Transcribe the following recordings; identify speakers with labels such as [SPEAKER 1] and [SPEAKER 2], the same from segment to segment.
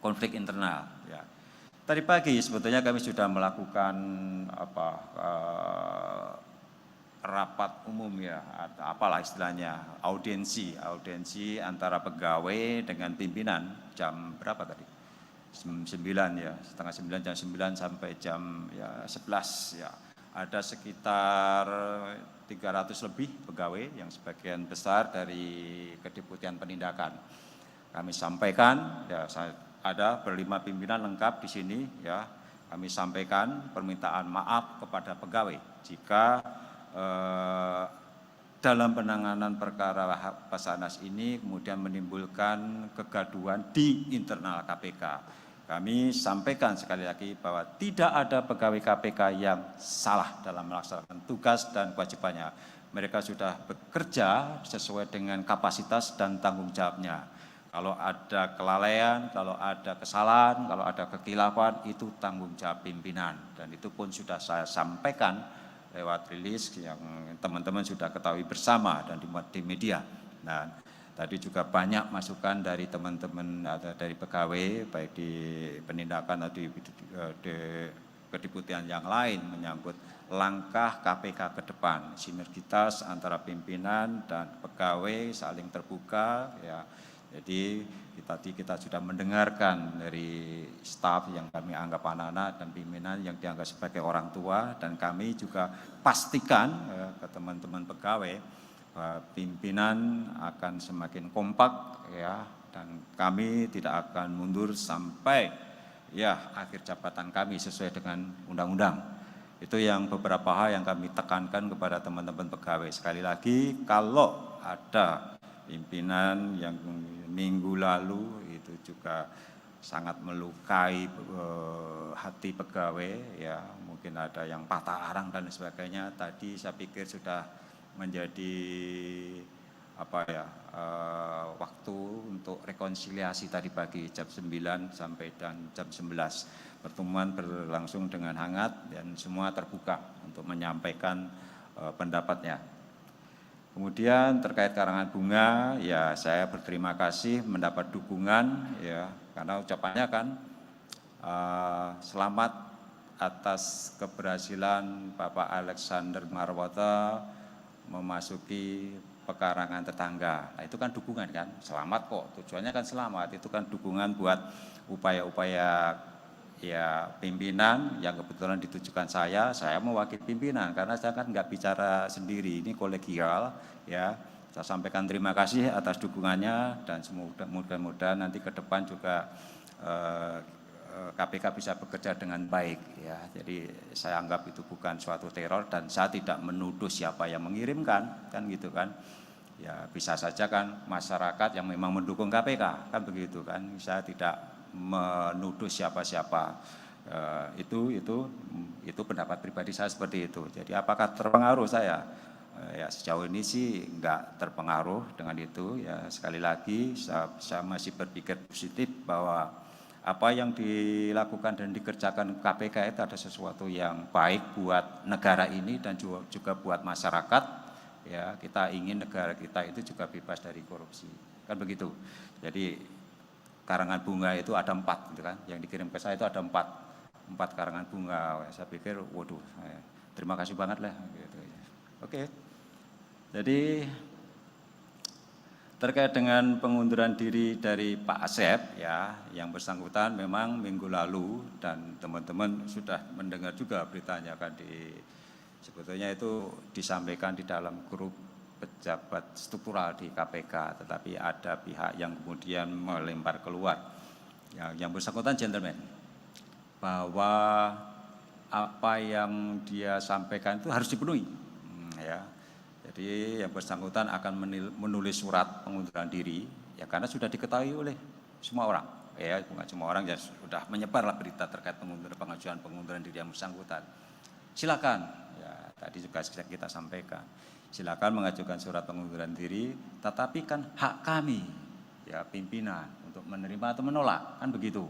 [SPEAKER 1] konflik internal. Ya. Tadi pagi sebetulnya kami sudah melakukan rapat umum ya, atau apalah istilahnya, audiensi antara pegawai dengan pimpinan jam berapa tadi? 9 ya, setengah 9, jam 9 sampai jam ya 11 ya. Ada sekitar 300 lebih pegawai yang sebagian besar dari Kedeputian Penindakan. Kami sampaikan ya, ada berlima pimpinan lengkap di sini ya. Kami sampaikan permintaan maaf kepada pegawai jika dalam penanganan perkara Basarnas ini kemudian menimbulkan kegaduhan di internal KPK. Kami sampaikan sekali lagi bahwa tidak ada pegawai KPK yang salah dalam melaksanakan tugas dan kewajibannya. Mereka sudah bekerja sesuai dengan kapasitas dan tanggung jawabnya. Kalau ada kelalaian, kalau ada kesalahan, kalau ada kekhilafan, itu tanggung jawab pimpinan. Dan itu pun sudah saya sampaikan lewat rilis yang teman-teman sudah ketahui bersama dan dimuat di media. Nah, tadi juga banyak masukan dari teman-teman atau dari pegawai, baik di penindakan atau di kedeputian yang lain menyangkut langkah KPK ke depan, sinergitas antara pimpinan dan pegawai saling terbuka ya. Jadi tadi kita sudah mendengarkan dari staf yang kami anggap anak-anak dan pimpinan yang dianggap sebagai orang tua, dan kami juga pastikan ke teman-teman pegawai bahwa pimpinan akan semakin kompak ya, dan kami tidak akan mundur sampai ya akhir jabatan kami sesuai dengan undang-undang. Itu yang beberapa hal yang kami tekankan kepada teman-teman pegawai. Sekali lagi, kalau ada pimpinan yang minggu lalu itu juga sangat melukai hati pegawai ya, mungkin ada yang patah arang dan sebagainya, tadi saya pikir sudah menjadi waktu untuk rekonsiliasi tadi pagi jam 9 sampai dan jam 11. Pertemuan berlangsung dengan hangat dan semua terbuka untuk menyampaikan pendapatnya. Kemudian terkait karangan bunga, ya saya berterima kasih mendapat dukungan ya, karena ucapannya kan selamat atas keberhasilan Bapak Alexander Marwata memasuki pekarangan tetangga. Nah, itu kan dukungan kan, selamat kok, tujuannya kan selamat, itu kan dukungan buat upaya-upaya ya pimpinan yang kebetulan ditujukan saya mewakili pimpinan karena saya kan nggak bicara sendiri, ini kolegial ya. Saya sampaikan terima kasih atas dukungannya dan mudah-mudahan nanti ke depan juga KPK bisa bekerja dengan baik ya. Jadi saya anggap itu bukan suatu teror dan saya tidak menuduh siapa yang mengirimkan kan gitu kan. Ya bisa saja kan masyarakat yang memang mendukung KPK kan begitu kan. Saya tidak menuduh siapa-siapa, itu pendapat pribadi saya seperti itu. Jadi apakah terpengaruh saya? Ya sejauh ini sih enggak terpengaruh dengan itu ya. Sekali lagi saya masih berpikir positif bahwa apa yang dilakukan dan dikerjakan KPK itu ada sesuatu yang baik buat negara ini dan juga buat masyarakat ya. Kita ingin negara kita itu juga bebas dari korupsi kan begitu. Jadi karangan bunga itu ada 4 gitu kan, yang dikirim ke saya itu ada 4 karangan bunga. Saya pikir waduh, terima kasih banget lah gitu. Oke. Jadi terkait dengan pengunduran diri dari Pak Asep ya, yang bersangkutan memang minggu lalu dan teman-teman sudah mendengar juga beritanya kan, sebetulnya itu disampaikan di dalam grup pejabat struktural di KPK, tetapi ada pihak yang kemudian melempar keluar. Yang bersangkutan gentleman, bahwa apa yang dia sampaikan itu harus dipenuhi. Ya. Jadi yang bersangkutan akan menulis surat pengunduran diri, ya karena sudah diketahui oleh semua orang. Ya, bukan semua orang, ya sudah menyebarlah berita terkait pengajuan pengunduran diri yang bersangkutan. Silakan, ya tadi juga kita sampaikan. Silakan mengajukan surat pengunduran diri, tetapi kan hak kami ya pimpinan untuk menerima atau menolak kan begitu.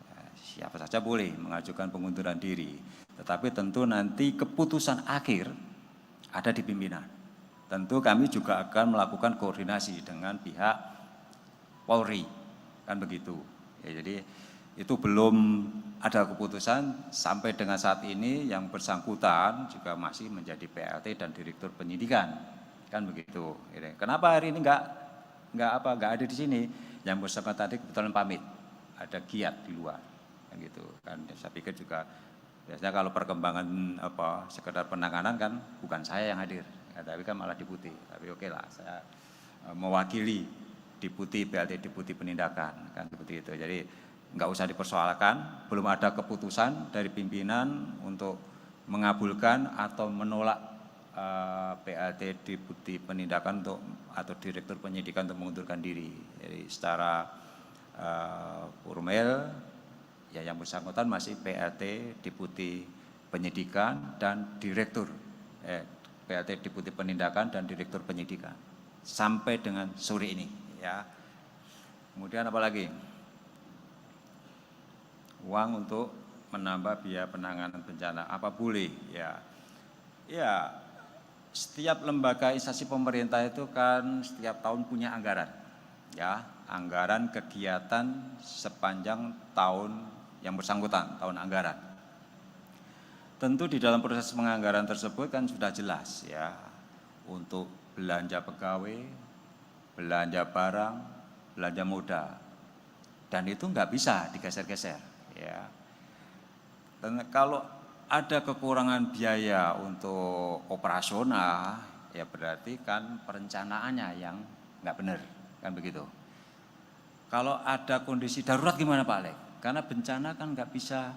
[SPEAKER 1] Ya, siapa saja boleh mengajukan pengunduran diri, tetapi tentu nanti keputusan akhir ada di pimpinan. Tentu kami juga akan melakukan koordinasi dengan pihak Polri kan begitu. Ya, jadi itu belum ada keputusan sampai dengan saat ini yang bersangkutan juga masih menjadi PLT dan Direktur Penyidikan, kan begitu. Kenapa hari ini nggak ada di sini? Yang bersangkutan tadi kebetulan pamit, ada giat di luar, kan gitu. Kan saya pikir juga biasanya kalau perkembangan sekedar penanganan kan bukan saya yang hadir, ya, tapi kan malah Deputi. Tapi oke lah, saya mewakili Deputi PLT Deputi Penindakan, kan seperti itu. Jadi nggak usah dipersoalkan, belum ada keputusan dari pimpinan untuk mengabulkan atau menolak PLT Deputi Penindakan atau Direktur Penyidikan untuk mengundurkan diri. Jadi secara formal ya yang bersangkutan masih PLT Deputi Penyidikan dan Direktur PLT Deputi Penindakan dan Direktur Penyidikan sampai dengan sore ini, ya. Kemudian apa lagi? Uang untuk menambah biaya penanganan bencana, apa boleh? Ya, setiap lembaga instansi pemerintah itu kan setiap tahun punya anggaran, ya, anggaran kegiatan sepanjang tahun yang bersangkutan, tahun anggaran. Tentu di dalam proses penganggaran tersebut kan sudah jelas, ya, untuk belanja pegawai, belanja barang, belanja modal, dan itu nggak bisa digeser-geser. Ya, dan kalau ada kekurangan biaya untuk operasional, ya berarti kan perencanaannya yang nggak benar, kan begitu. Kalau ada kondisi darurat gimana Pak Alek? Karena bencana kan nggak bisa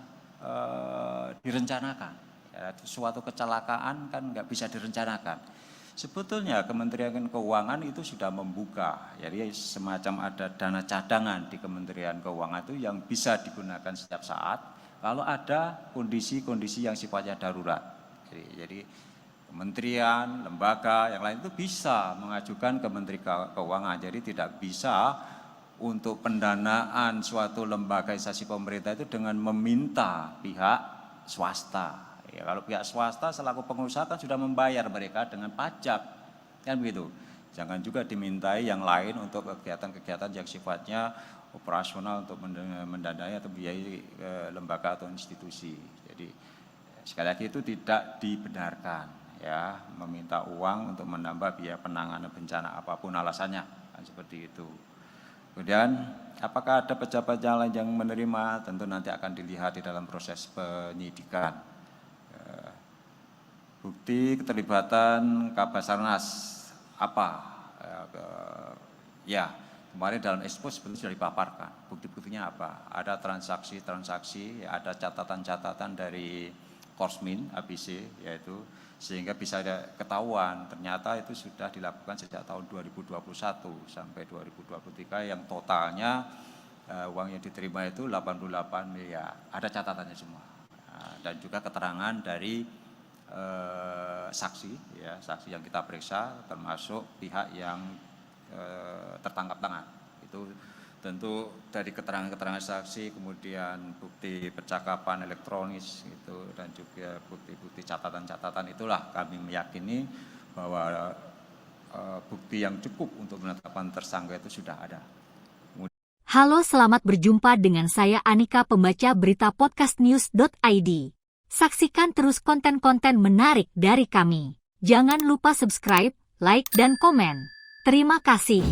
[SPEAKER 1] direncanakan. Ya, suatu kecelakaan kan nggak bisa direncanakan. Sebetulnya Kementerian Keuangan itu sudah membuka, jadi semacam ada dana cadangan di Kementerian Keuangan itu yang bisa digunakan setiap saat kalau ada kondisi-kondisi yang sifatnya darurat. Jadi kementerian, lembaga yang lain itu bisa mengajukan ke Menteri Keuangan, jadi tidak bisa untuk pendanaan suatu lembaga instansi pemerintah itu dengan meminta pihak swasta. Ya, kalau pihak swasta selaku pengusaha kan sudah membayar mereka dengan pajak, kan begitu. Jangan juga dimintai yang lain untuk kegiatan-kegiatan yang sifatnya operasional untuk mendanai atau biayai lembaga atau institusi. Jadi sekali lagi itu tidak dibenarkan, ya, meminta uang untuk menambah biaya penanganan bencana apapun alasannya, kan seperti itu. Kemudian apakah ada pejabat yang lain yang menerima? Tentu nanti akan dilihat di dalam proses penyidikan. Bukti keterlibatan Kabasarnas apa? Ya, kemarin dalam expo sebetulnya sudah dipaparkan. Bukti-buktinya apa? Ada transaksi-transaksi, ada catatan-catatan dari Korsmin ABC, yaitu sehingga bisa ada ketahuan ternyata itu sudah dilakukan sejak tahun 2021 sampai 2023 yang totalnya uang yang diterima itu 88 miliar. Ada catatannya semua. Dan juga keterangan dari saksi, ya, saksi yang kita periksa termasuk pihak yang tertangkap tangan. Itu tentu dari keterangan-keterangan saksi, kemudian bukti percakapan elektronis itu, dan juga bukti-bukti catatan-catatan itulah kami meyakini bahwa bukti yang cukup untuk menetapkan tersangka itu sudah ada.
[SPEAKER 2] Halo, selamat berjumpa dengan saya Anika, pembaca berita podcastnews.id. Saksikan terus konten-konten menarik dari kami. Jangan lupa subscribe, like, dan komen. Terima kasih.